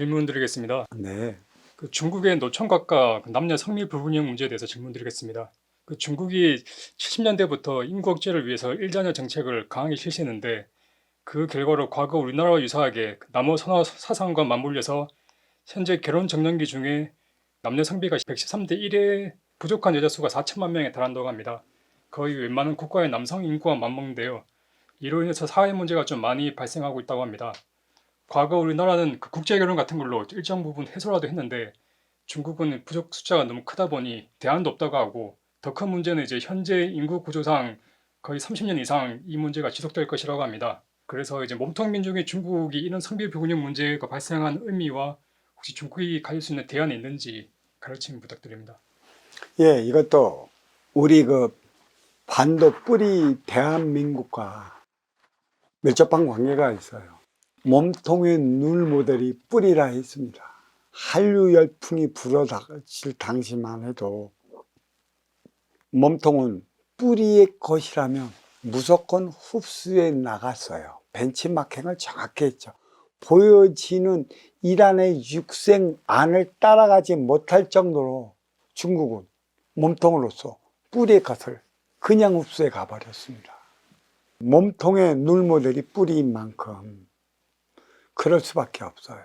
질문드리겠습니다. 네. 중국의 노총각과 남녀 성비 불균형 문제에 대해서 질문드리겠습니다. 중국이 70년대부터 인구 억제를 위해서 일자녀 정책을 강하게 실시했는데 그 결과로 과거 우리나라와 유사하게 남녀 선호 사상과 맞물려서 현재 결혼 정년기 중에 남녀 성비가 113대 1에 부족한 여자 수가 4천만 명에 달한다고 합니다. 거의 웬만한 국가의 남성 인구와 맞먹는데요. 이로 인해서 사회 문제가 좀 많이 발생하고 있다고 합니다. 과거 우리나라는 국제 결혼 같은 걸로 일정 부분 해소라도 했는데 중국은 부족 숫자가 너무 크다 보니 대안도 없다고 하고 더 큰 문제는 이제 현재 인구 구조상 거의 30년 이상 이 문제가 지속될 것이라고 합니다. 그래서 이제 몸통 민족의 중국이 이런 성비 불균형 문제가 발생한 의미와 혹시 중국이 가질 수 있는 대안이 있는지 가르침 부탁드립니다. 예, 이것도 우리 반도 뿌리 대한민국과 밀접한 관계가 있어요. 몸통의 눈 모델이 뿌리라 했습니다. 한류 열풍이 불어닥칠 당시만 해도 몸통은 뿌리의 것이라면 무조건 흡수해 나갔어요. 벤치마킹을 정확히 했죠. 보여지는 이란의 육생안을 따라가지 못할 정도로 중국은 몸통으로서 뿌리의 것을 그냥 흡수해 가버렸습니다. 몸통의 눈 모델이 뿌리인 만큼 그럴 수밖에 없어요.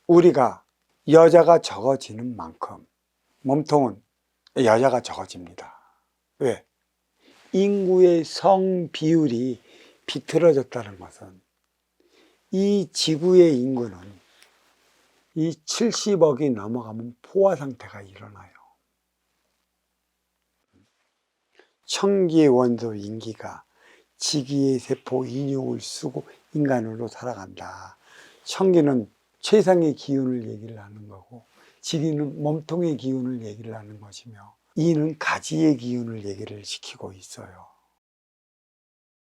우리가 여자가 적어지는 만큼 몸통은 여자가 적어집니다. 왜? 인구의 성 비율이 비틀어졌다는 것은 이 지구의 인구는 이 70억이 넘어가면 포화 상태가 일어나요. 청기 원소 인기가 지기의 세포 인육을 쓰고 인간으로 살아간다. 청기는 최상의 기운을 얘기를 하는 거고 지기는 몸통의 기운을 얘기를 하는 것이며 이는 가지의 기운을 얘기를 시키고 있어요.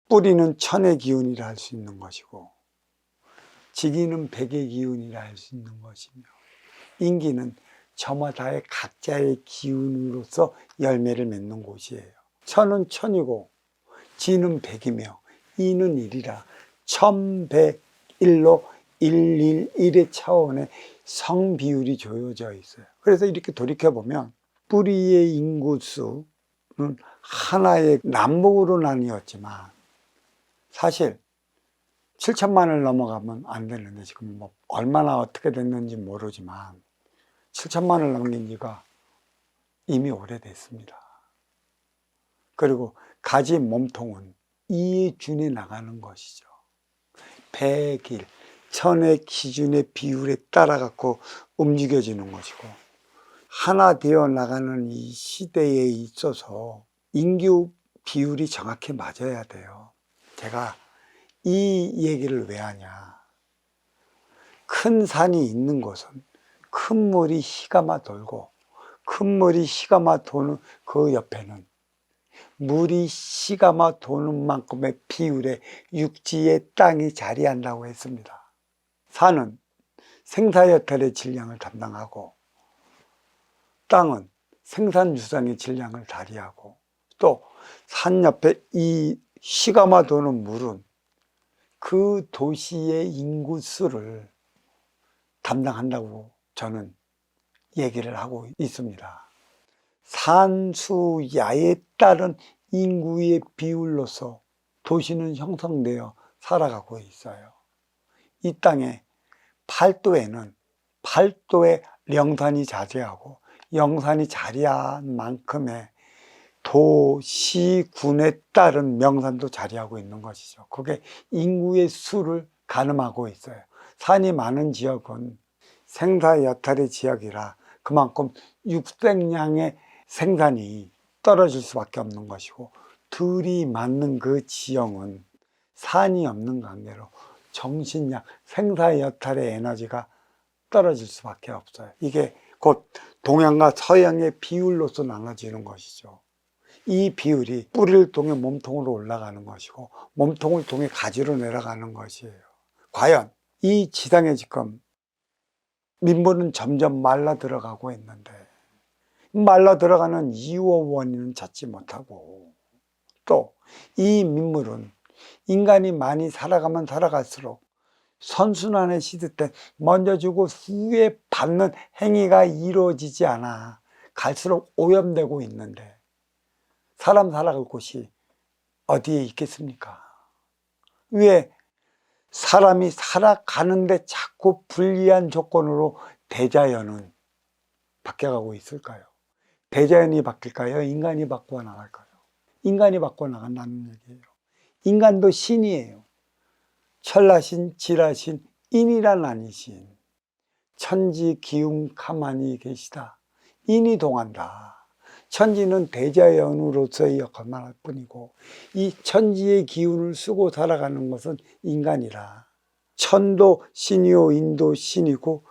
뿌리는 천의 기운이라 할 수 있는 것이고 지기는 백의 기운이라 할 수 있는 것이며 인기는 저마다의 각자의 기운으로서 열매를 맺는 곳이에요. 천은 천이고 지는 백이며 이는 일이라 천백일로 111의 차원의 성비율이 조여져 있어요. 그래서 이렇게 돌이켜보면 뿌리의 인구수는 하나의 남북으로 나뉘었지만 사실 7천만을 넘어가면 안 되는데 지금 뭐 얼마나 어떻게 됐는지 모르지만 7천만을 넘긴 지가 이미 오래됐습니다. 그리고 가지 몸통은 이에 준해 나가는 것이죠. 100일, 천의 기준의 비율에 따라 갖고 움직여지는 것이고 하나 되어 나가는 이 시대에 있어서 인구 비율이 정확히 맞아야 돼요. 제가 이 얘기를 왜 하냐. 큰 산이 있는 곳은 큰 물이 희가마 돌고 큰 물이 희가마 도는 그 옆에는 물이 희가마 도는 만큼의 비율의 육지의 땅이 자리한다고 했습니다. 산은 생사여탈의 질량을 담당하고 땅은 생산유산의 질량을 발휘하고 또 산 옆에 이 희가마 도는 물은 그 도시의 인구수를 담당한다고 저는 얘기를 하고 있습니다. 산수야에 따른 인구의 비율로서 도시는 형성되어 살아가고 있어요. 이 땅에 팔도에는 팔도의 영산이 자재하고 영산이 자리한 만큼의 도시군에 따른 명산도 자리하고 있는 것이죠. 그게 인구의 수를 가늠하고 있어요. 산이 많은 지역은 생사여탈의 지역이라 그만큼 육생량의 생산이 떨어질 수밖에 없는 것이고 들이 맞는 그 지형은 산이 없는 관계로 정신력, 생사여탈의 에너지가 떨어질 수밖에 없어요. 이게 곧 동양과 서양의 비율로서 나눠지는 것이죠. 이 비율이 뿌리를 통해 몸통으로 올라가는 것이고 몸통을 통해 가지로 내려가는 것이에요. 과연 이 지상에 지금 민물은 점점 말라 들어가고 있는데 말라 들어가는 이유와 원인은 찾지 못하고 또 이 민물은 인간이 많이 살아가면 살아갈수록 선순환의 시대 때 먼저 주고 후에 받는 행위가 이루어지지 않아 갈수록 오염되고 있는데 사람 살아갈 곳이 어디에 있겠습니까? 왜 사람이 살아가는데 자꾸 불리한 조건으로 대자연은 바뀌어가고 있을까요? 대자연이 바뀔까요? 인간이 바꿔 나갈까요? 인간이 바꿔 나간다는 얘기예요. 인간도 신이에요. 천라신, 지라신, 인이란 아니신. 천지 기운 가만히 계시다. 인이 동한다. 천지는 대자연으로서의 역할만 할 뿐이고 이 천지의 기운을 쓰고 살아가는 것은 인간이라. 천도 신이요 인도 신이고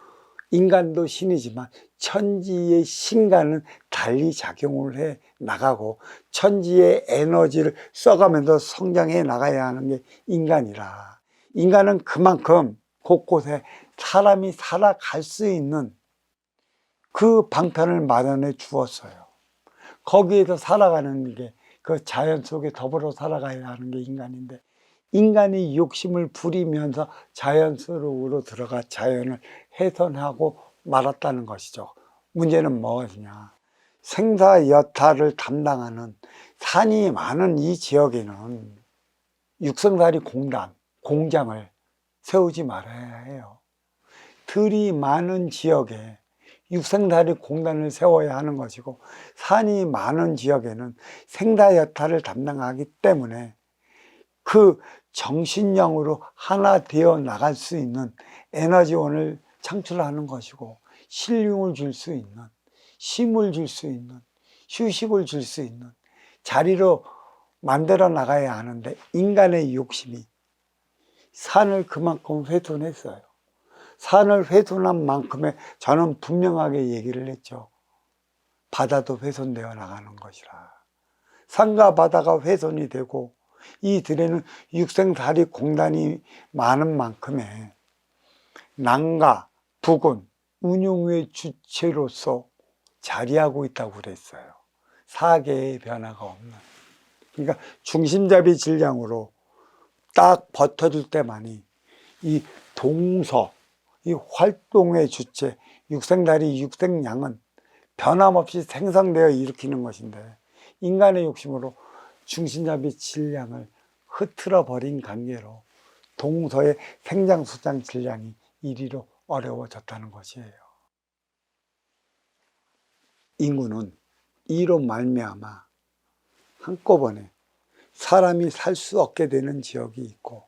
인간도 신이지만 천지의 신과는 달리 작용을 해 나가고 천지의 에너지를 써가면서 성장해 나가야 하는 게 인간이라. 인간은 그만큼 곳곳에 사람이 살아갈 수 있는 그 방편을 마련해 주었어요. 거기에서 살아가는 게 그 자연 속에 더불어 살아가야 하는 게 인간인데 인간이 욕심을 부리면서 자연 속으로 들어가 자연을 훼손하고 말았다는 것이죠. 문제는 무엇이냐? 생사여타를 담당하는 산이 많은 이 지역에는 육성살이 공장을 세우지 말아야 해요. 들이 많은 지역에 육생살이 공단을 세워야 하는 것이고 산이 많은 지역에는 생사여타를 담당하기 때문에 그 정신력으로 하나 되어 나갈 수 있는 에너지원을 창출하는 것이고 신림을 줄 수 있는, 쉼을 줄 수 있는, 휴식을 줄 수 있는 자리로 만들어 나가야 하는데 인간의 욕심이 산을 그만큼 훼손했어요. 산을 훼손한 만큼의 저는 분명하게 얘기를 했죠. 바다도 훼손되어 나가는 것이라. 산과 바다가 훼손이 되고 이 들에는 육생사리 공단이 많은 만큼의 남과 북은 운용의 주체로서 자리하고 있다고 그랬어요. 사계의 변화가 없는. 그러니까 중심잡이 질량으로 딱 버텨줄 때만이 이 동서, 이 활동의 주체, 육생다리, 육생양은 변함없이 생성되어 일으키는 것인데 인간의 욕심으로 중심잡이 질량을 흐트러 버린 관계로 동서의 생장수장 질량이 이리로 어려워졌다는 것이에요. 인구는 이로 말미암아 한꺼번에 사람이 살 수 없게 되는 지역이 있고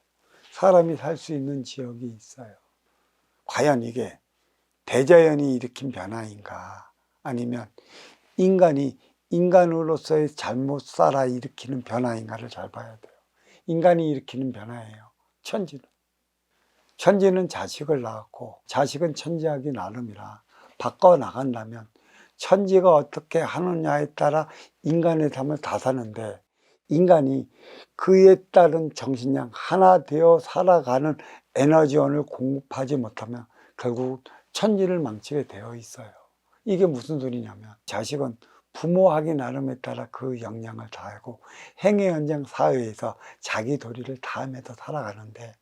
사람이 살 수 있는 지역이 있어요. 과연 이게 대자연이 일으킨 변화인가 아니면 인간이 인간으로서의 잘못 살아 일으키는 변화인가를 잘 봐야 돼요. 인간이 일으키는 변화예요. 천지는 자식을 낳았고 자식은 천지하기 나름이라 바꿔나간다면 천지가 어떻게 하느냐에 따라 인간의 삶을 다 사는데 인간이 그에 따른 정신량 하나 되어 살아가는 에너지원을 공급하지 못하면 결국 천지를 망치게 되어 있어요. 이게 무슨 소리냐면 자식은 부모하기 나름에 따라 그 역량을 다하고 행위 현장 사회에서 자기 도리를 다하면서 살아가는데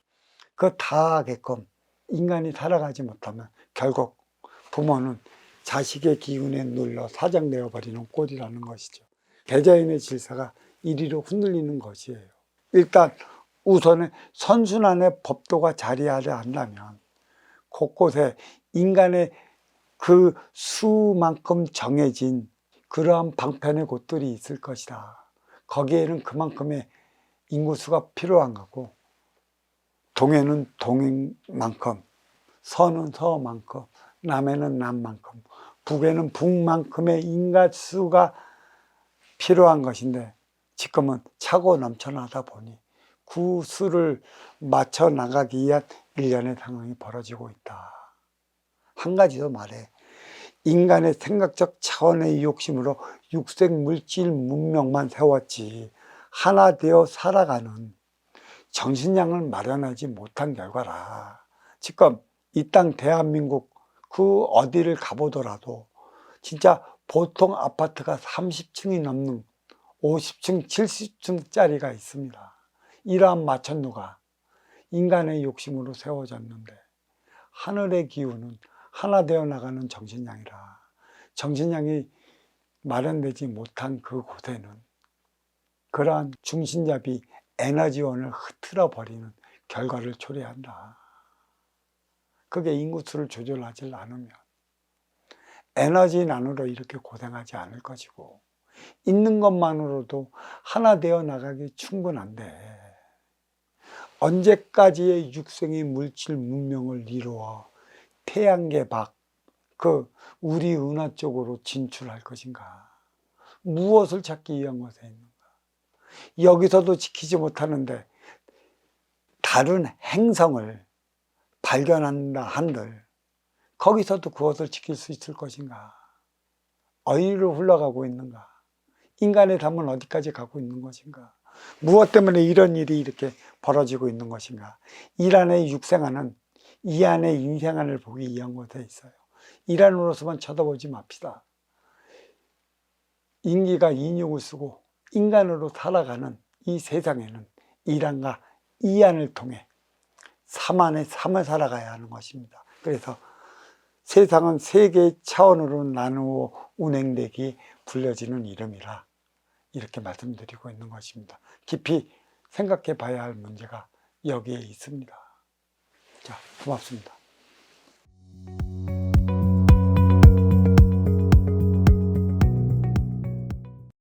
그 다하게끔 인간이 살아가지 못하면 결국 부모는 자식의 기운에 눌러 사장되어 버리는 꼴이라는 것이죠. 대자연의 질서가 이리로 흔들리는 것이에요. 일단 우선은 선순환의 법도가 자리하려 한다면 곳곳에 인간의 그 수만큼 정해진 그러한 방편의 곳들이 있을 것이다. 거기에는 그만큼의 인구수가 필요한 거고 동해는 동해만큼, 서는 서만큼, 남해는 남만큼, 북에는 북만큼의 인구수가 필요한 것인데 지금은 차고 넘쳐나다 보니 그 수를 맞춰 나가기 위한 일련의 상황이 벌어지고 있다. 한 가지 더 말해. 인간의 생각적 차원의 욕심으로 육생 물질 문명만 세웠지 하나 되어 살아가는 정신량을 마련하지 못한 결과라. 지금 이 땅 대한민국 그 어디를 가보더라도 진짜 보통 아파트가 30층이 넘는 50층, 70층짜리가 있습니다. 이러한 마천루가 인간의 욕심으로 세워졌는데 하늘의 기운은 하나 되어 나가는 정신량이라 정신량이 마련되지 못한 그 곳에는 그러한 중심잡이 에너지원을 흐트러 버리는 결과를 초래한다. 그게 인구수를 조절하지 않으면 에너지난으로 이렇게 고생하지 않을 것이고 있는 것만으로도 하나 되어 나가기 충분한데 언제까지의 육생의 물질 문명을 이루어 태양계 밖 그 우리 은하 쪽으로 진출할 것인가? 무엇을 찾기 위한 것에 있는가? 여기서도 지키지 못하는데 다른 행성을 발견한다 한들 거기서도 그것을 지킬 수 있을 것인가? 어디로 흘러가고 있는가? 인간의 담은 어디까지 가고 있는 것인가? 무엇 때문에 이런 일이 이렇게 벌어지고 있는 것인가? 일 안에 육생하는 이 안에 인생안을 보기 위한 것에 있어요. 일 안으로서만 쳐다보지 맙시다. 인기가 인육을 쓰고 인간으로 살아가는 이 세상에는 일안과 이안을 통해 삼안의 삶을 살아가야 하는 것입니다. 그래서 세상은 세 개의 차원으로 나누어 운행되기 불려지는 이름이라 이렇게 말씀드리고 있는 것입니다. 깊이 생각해 봐야 할 문제가 여기에 있습니다. 자, 고맙습니다.